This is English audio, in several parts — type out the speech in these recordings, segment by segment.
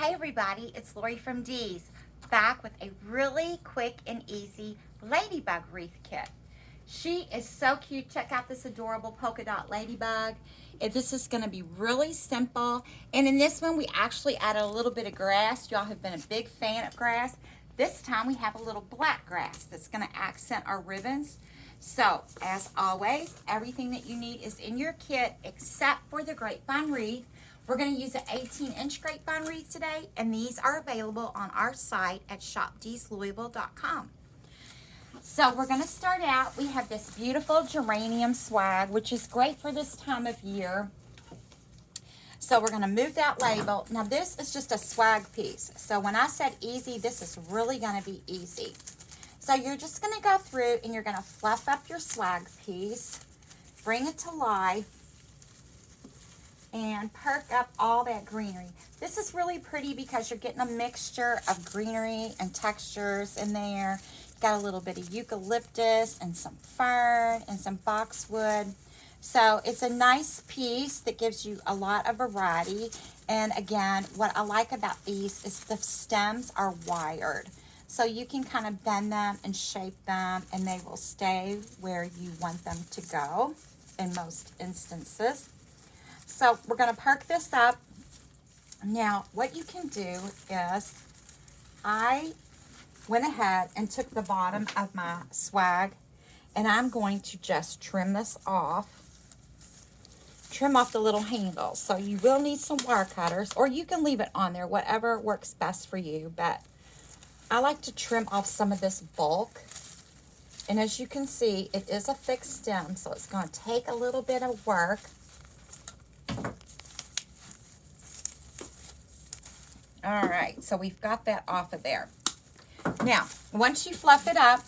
Hi everybody, it's Lorie from Dee's, back with a really quick and easy Ladybug wreath kit. She is so cute. Check out this adorable polka dot ladybug. This is going to be really simple. And in this one, we actually added a little bit of grass. Y'all have been a big fan of grass. This time we have a little black grass that's going to accent our ribbons. So, as always, everything that you need is in your kit except for the grapevine wreath. We're going to use an 18-inch grapevine wreath today, and these are available on our site at shopdeeslouisville.com. So we're going to start out. We have this beautiful geranium swag, which is great for this time of year. So we're going to move that label. Now this is just a swag piece. So when I said easy, this is really going to be easy. So you're just going to go through and you're going to fluff up your swag piece, bring it to life, and perk up all that greenery. This is really pretty because you're getting a mixture of greenery and textures in there. Got a little bit of eucalyptus and some fern and some boxwood. So it's a nice piece that gives you a lot of variety. And again, what I like about these is the stems are wired. So you can kind of bend them and shape them and they will stay where you want them to go in most instances. So we're going to perk this up. Now, what you can do is I went ahead and took the bottom of my swag and I'm going to just trim this off. Trim off the little handles. So you will need some wire cutters or you can leave it on there, whatever works best for you. But I like to trim off some of this bulk. And as you can see, it is a thick stem, so it's going to take a little bit of work. All right, so we've got that off of there. Now, once you fluff it up,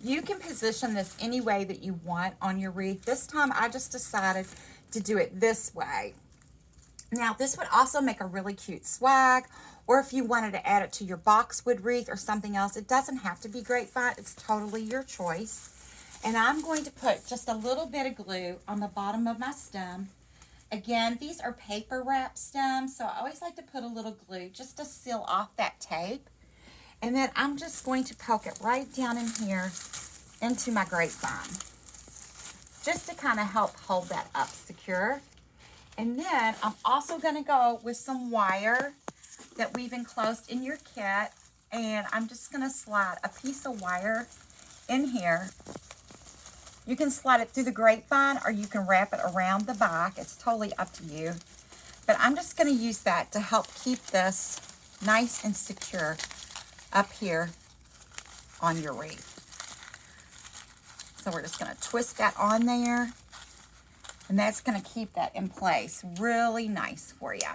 you can position this any way that you want on your wreath. This time, I just decided to do it this way. Now, this would also make a really cute swag, or if you wanted to add it to your boxwood wreath or something else, it doesn't have to be grapevine. It's totally your choice. And I'm going to put just a little bit of glue on the bottom of my stem. Again, these are paper wrap stems, so I always like to put a little glue just to seal off that tape. And then I'm just going to poke it right down in here into my grapevine, just to kind of help hold that up secure. And then I'm also going to go with some wire that we've enclosed in your kit, and I'm just going to slide a piece of wire in here. You can slide it through the grapevine or you can wrap it around the back. It's totally up to you. But I'm just going to use that to help keep this nice and secure up here on your wreath. So we're just going to twist that on there. And that's going to keep that in place really nice for you.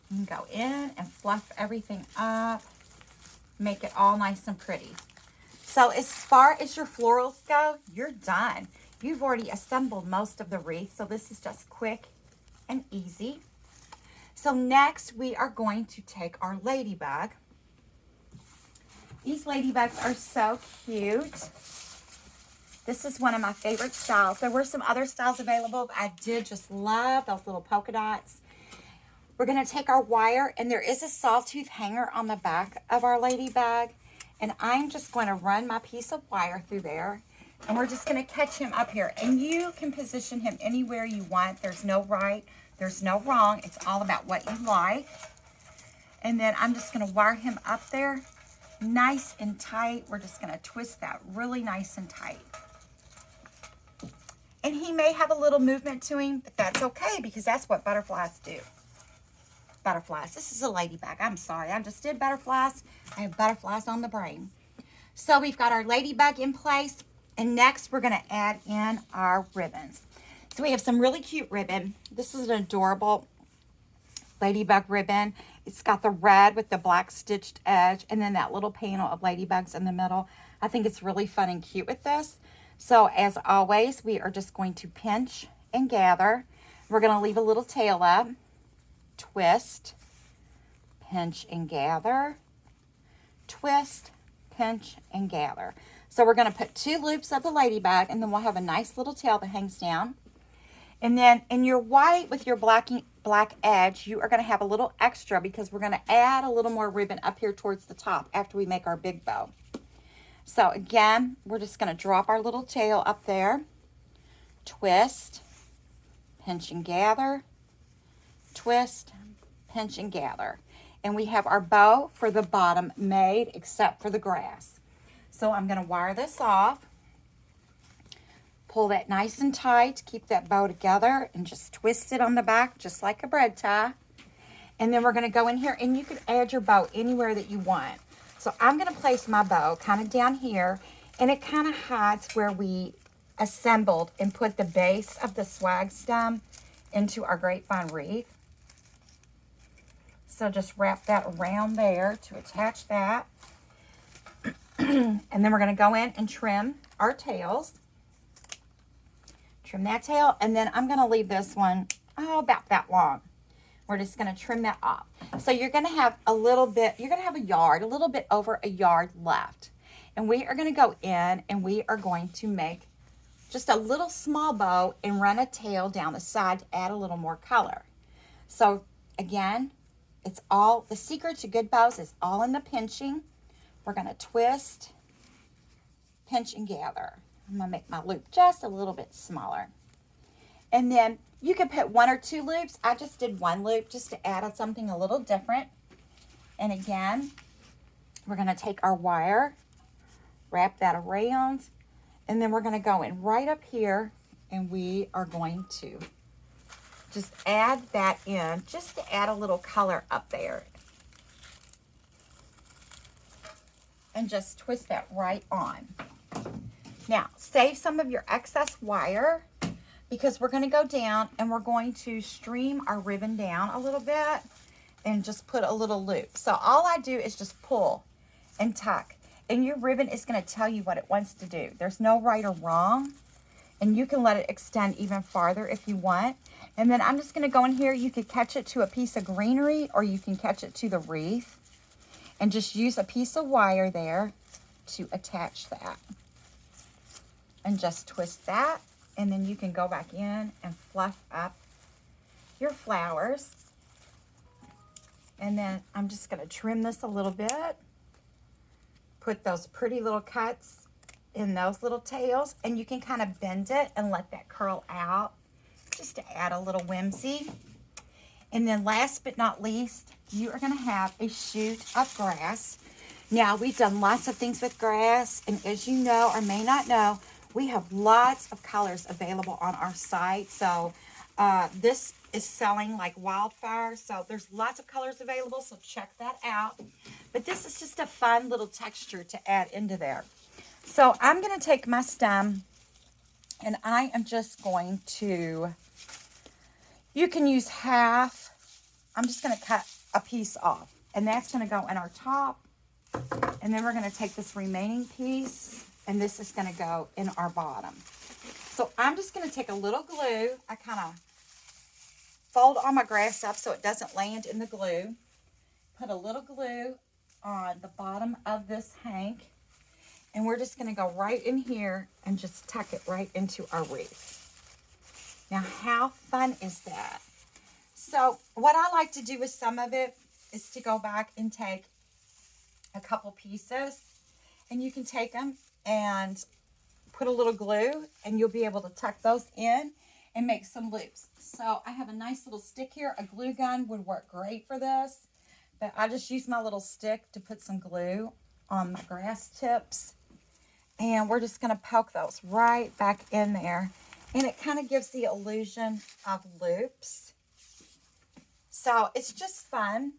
You can go in and fluff everything up. Make it all nice and pretty. So as far as your florals go, you're done. You've already assembled most of the wreath, so this is just quick and easy. So next we are going to take our ladybug. These ladybugs are so cute. This is one of my favorite styles. There were some other styles available, but I did just love those little polka dots. We're going to take our wire, and there is a sawtooth hanger on the back of our ladybug. And I'm just going to run my piece of wire through there. And we're just going to catch him up here. And you can position him anywhere you want. There's no right, there's no wrong. It's all about what you like. And then I'm just going to wire him up there nice and tight. We're just going to twist that really nice and tight. And he may have a little movement to him, but that's okay because that's what butterflies do. Butterflies. This is a ladybug. I'm sorry. I just did butterflies. I have butterflies on the brain. So we've got our ladybug in place. And next we're going to add in our ribbons. So we have some really cute ribbon. This is an adorable ladybug ribbon. It's got the red with the black stitched edge and then that little panel of ladybugs in the middle. I think it's really fun and cute with this. So as always, we are just going to pinch and gather. We're going to leave a little tail up. Twist, pinch and gather, twist, pinch and gather. So we're going to put 2 loops of the ladybug and then we'll have a nice little tail that hangs down. And then in your white with your black edge, you are going to have a little extra because we're going to add a little more ribbon up here towards the top after we make our big bow. So again, we're just going to drop our little tail up there, twist, pinch and gather, twist, pinch and gather. And we have our bow for the bottom made except for the grass. So I'm going to wire this off. Pull that nice and tight, keep that bow together, and just twist it on the back just like a bread tie. And then we're going to go in here, and you can add your bow anywhere that you want. So I'm going to place my bow kind of down here, and it kind of hides where we assembled and put the base of the swag stem into our grapevine wreath. So just wrap that around there to attach that. And then we're going to go in and trim our tails. Trim that tail, and then I'm going to leave this one, about that long. We're just going to trim that off. So you're going to have a little bit, you're going to have a little bit over a yard left. And we are going to go in and we are going to make just a little small bow and run a tail down the side to add a little more color. So again, it's all, the secret to good bows is all in the pinching. We're going to twist, pinch, and gather. I'm going to make my loop just a little bit smaller. And then you can put 1 or 2 loops. I just did 1 loop just to add something a little different. And again, we're going to take our wire, wrap that around, and then we're going to go in right up here, and we are going to just add that in just to add a little color up there. And just twist that right on. Now, save some of your excess wire because we're going to go down and we're going to stream our ribbon down a little bit and just put a little loop. So all I do is just pull and tuck, and your ribbon is going to tell you what it wants to do. There's no right or wrong, and you can let it extend even farther if you want. And then I'm just going to go in here. You could catch it to a piece of greenery, or you can catch it to the wreath and just use a piece of wire there to attach that. And just twist that, and then you can go back in and fluff up your flowers. And then I'm just going to trim this a little bit. Put those pretty little cuts in those little tails, and you can kind of bend it and let that curl out just to add a little whimsy. And then last but not least, you are going to have a shoot of grass. Now, we've done lots of things with grass, and as you know or may not know, we have lots of colors available on our site. So this is selling like wildfire. So there's lots of colors available. So check that out. But this is just a fun little texture to add into there. So I'm going to take my stem and I am just going to, you can use half. I'm just going to cut a piece off. And that's going to go in our top. And then we're going to take this remaining piece, and this is going to go in our bottom. So I'm just going to take a little glue. I kind of fold all my grass up so it doesn't land in the glue. Put a little glue on the bottom of this hank. And we're just going to go right in here and just tuck it right into our wreath. Now, how fun is that? So what I like to do with some of it is to go back and take a couple pieces, and you can take them and put a little glue, and you'll be able to tuck those in and make some loops. So I have a nice little stick here. A glue gun would work great for this, but I just use my little stick to put some glue on my grass tips, and we're just going to poke those right back in there, and it kind of gives the illusion of loops. So it's just fun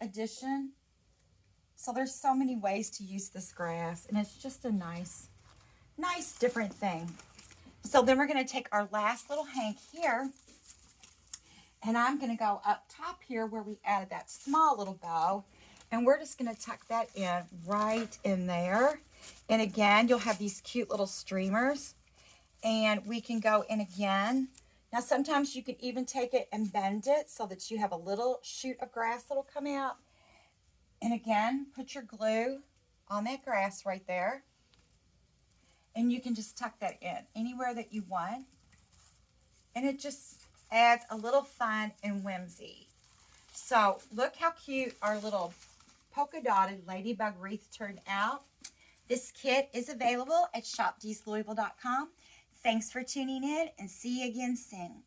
addition. So there's so many ways to use this grass, and it's just a nice different thing. So then we're going to take our last little hank here, and I'm going to go up top here where we added that small little bow, and we're just going to tuck that in right in there. And again, you'll have these cute little streamers, and we can go in again. Now, sometimes you can even take it and bend it so that you have a little shoot of grass that'll come out. And again, put your glue on that grass right there. And you can just tuck that in anywhere that you want. And it just adds a little fun and whimsy. So look how cute our little polka dotted ladybug wreath turned out. This kit is available at shopdeeslouisville.com. Thanks for tuning in and see you again soon.